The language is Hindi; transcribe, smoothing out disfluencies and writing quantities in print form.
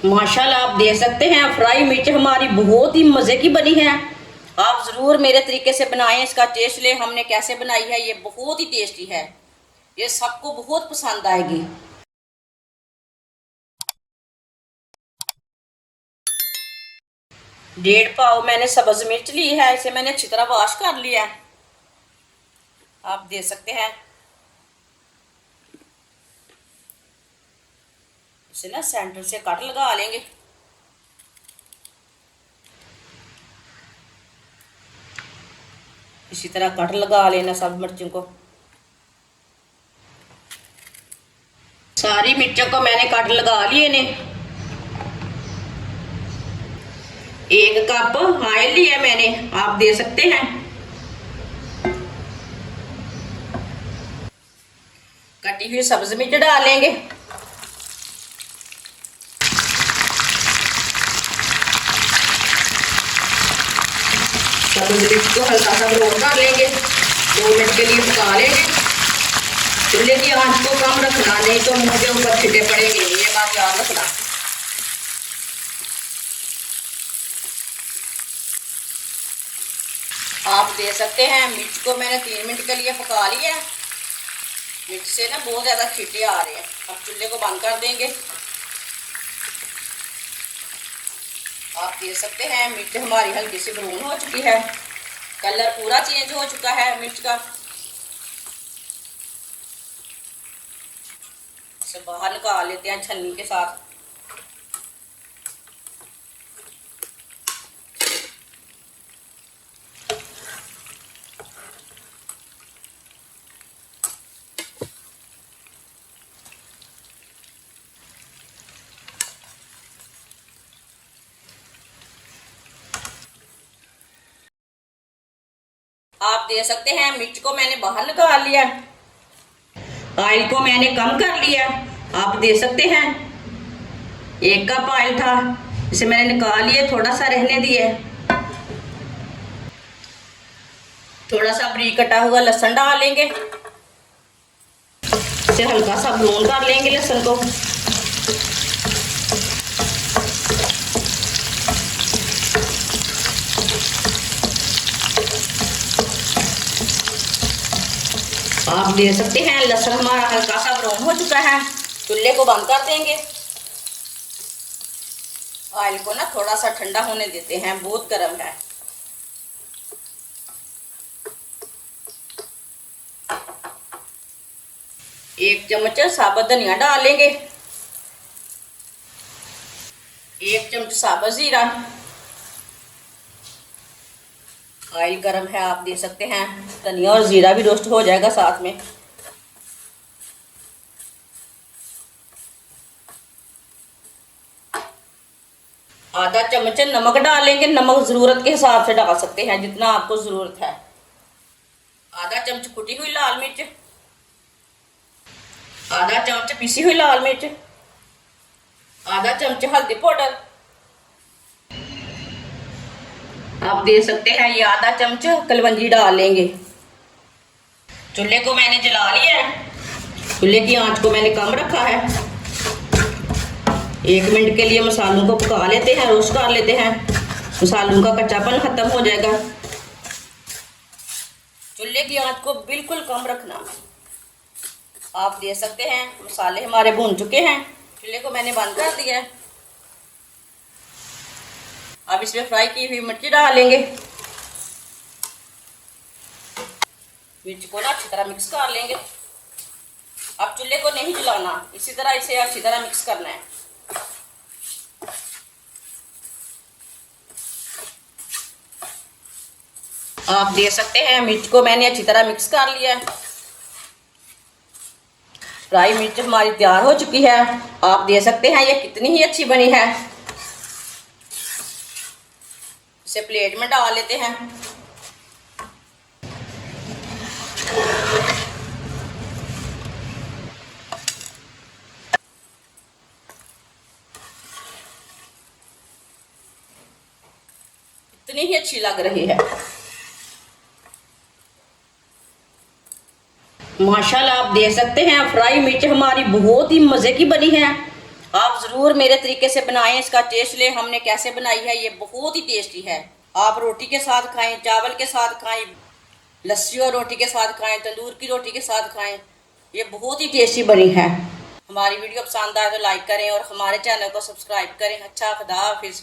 माशाल्लाह आप देख सकते हैं फ्राई मिर्च हमारी बहुत ही मज़े की बनी है। आप ज़रूर मेरे तरीके से बनाएं, इसका टेस्ट लें। हमने कैसे बनाई है, ये बहुत ही टेस्टी है, ये सबको बहुत पसंद आएगी। 1.5 पाव मैंने सब्ज़ मिर्च ली है, इसे मैंने अच्छी तरह वॉश कर लिया है। आप देख सकते हैं इसे ना सेंटर से कट लगा लेंगे। इसी तरह कट लगा लेना सब मिर्चों को। सारी मिर्चों को मैंने कट लगा लिए ने। 1 कप ऑयल लिया मैंने, आप दे सकते हैं। कटी हुई सब्ज मिर्च डालेंगे। सब्ज मिर्च को हल्का सा ब्राउन कर लेंगे, 2 मिनट के लिए पका लेंगे। चूल्हे की आंच को कम रखना, नहीं तो मुंह के ऊपर छिटे पड़ेंगे, ये बात याद रखना। आप दे सकते हैं मिर्च को मैंने 3 मिनट के लिए पका लिया है। मिर्च से ना बहुत ज़्यादा छींटे आ रहे हैं। अब चूल्हे को बंद कर देंगे। आप देख सकते हैं मिर्च हमारी हल्की सी ब्राउन हो चुकी है, कलर पूरा चेंज हो चुका है मिर्च का। इसे बाहर निकाल लेते हैं छलनी के साथ। आप देख सकते हैं मिर्च को मैंने बाहर निकाल लिया, ऑयल को मैंने कम कर लिया। आप देख सकते हैं 1 कप ऑयल था, इसे मैंने निकाल लिया, थोड़ा सा रहने दिया। थोड़ा सा बारीक कटा हुआ लहसुन डालेंगे, इसे हल्का सा ब्राउन कर लेंगे लहसुन को। आप देख सकते हैं लहसुन हमारा हल्का सा ब्राउन हो चुका है। चूल्हे को बंद कर देंगे। ऑयल को ना थोड़ा सा ठंडा होने देते हैं, बहुत गर्म है। एक चम्मच साबुत धनिया डालेंगे, 1 चम्मच साबुत जीरा। ऑयल गर्म है, आप देख सकते हैं धनिया और जीरा भी रोस्ट हो जाएगा साथ में। आधा चम्मच नमक डालेंगे, नमक ज़रूरत के हिसाब से डाल सकते हैं जितना आपको ज़रूरत है। आधा चम्मच कुटी हुई लाल मिर्च, आधा चम्मच पिसी हुई लाल मिर्च, आधा चम्मच हल्दी पाउडर। आप देख सकते हैं ये आधा चम्मच कलवंजी डाल लेंगे। चूल्हे को मैंने जला लिया है, चूल्हे की आंच को मैंने कम रखा है। 1 मिनट के लिए मसालों को पका लेते हैं, रोस्ट कर लेते हैं, मसालों का कच्चापन खत्म हो जाएगा। चूल्हे की आंच को बिल्कुल कम रखना। आप देख सकते हैं मसाले हमारे भून चुके हैं, चूल्हे को मैंने बंद कर दिया है। अब इसमें फ्राई की हुई मिर्ची डालेंगे। मिर्च को ना अच्छी तरह मिक्स कर लेंगे। अब चूल्हे को नहीं जलाना, इसी तरह इसे अच्छी तरह मिक्स करना है। आप देख सकते हैं मिर्च को मैंने अच्छी तरह मिक्स कर लिया है। फ्राई मिर्च हमारी तैयार हो चुकी है। आप देख सकते हैं ये कितनी ही अच्छी बनी है। इसे प्लेट में डाल लेते हैं। इतनी ही अच्छी लग रही है। माशाल्लाह आप देख सकते हैं फ्राई मिर्च हमारी बहुत ही मज़े की बनी है। आप ज़रूर मेरे तरीके से बनाएं, इसका टेस्ट लें हमने कैसे बनाई है। ये बहुत ही टेस्टी है। आप रोटी के साथ खाएं, चावल के साथ खाएं, लस्सी और रोटी के साथ खाएं, तंदूर की रोटी के साथ खाएं। ये बहुत ही टेस्टी बनी है। हमारी वीडियो पसंद आए तो लाइक करें और हमारे चैनल को सब्सक्राइब करें। अच्छा, खुदा हाफिज़।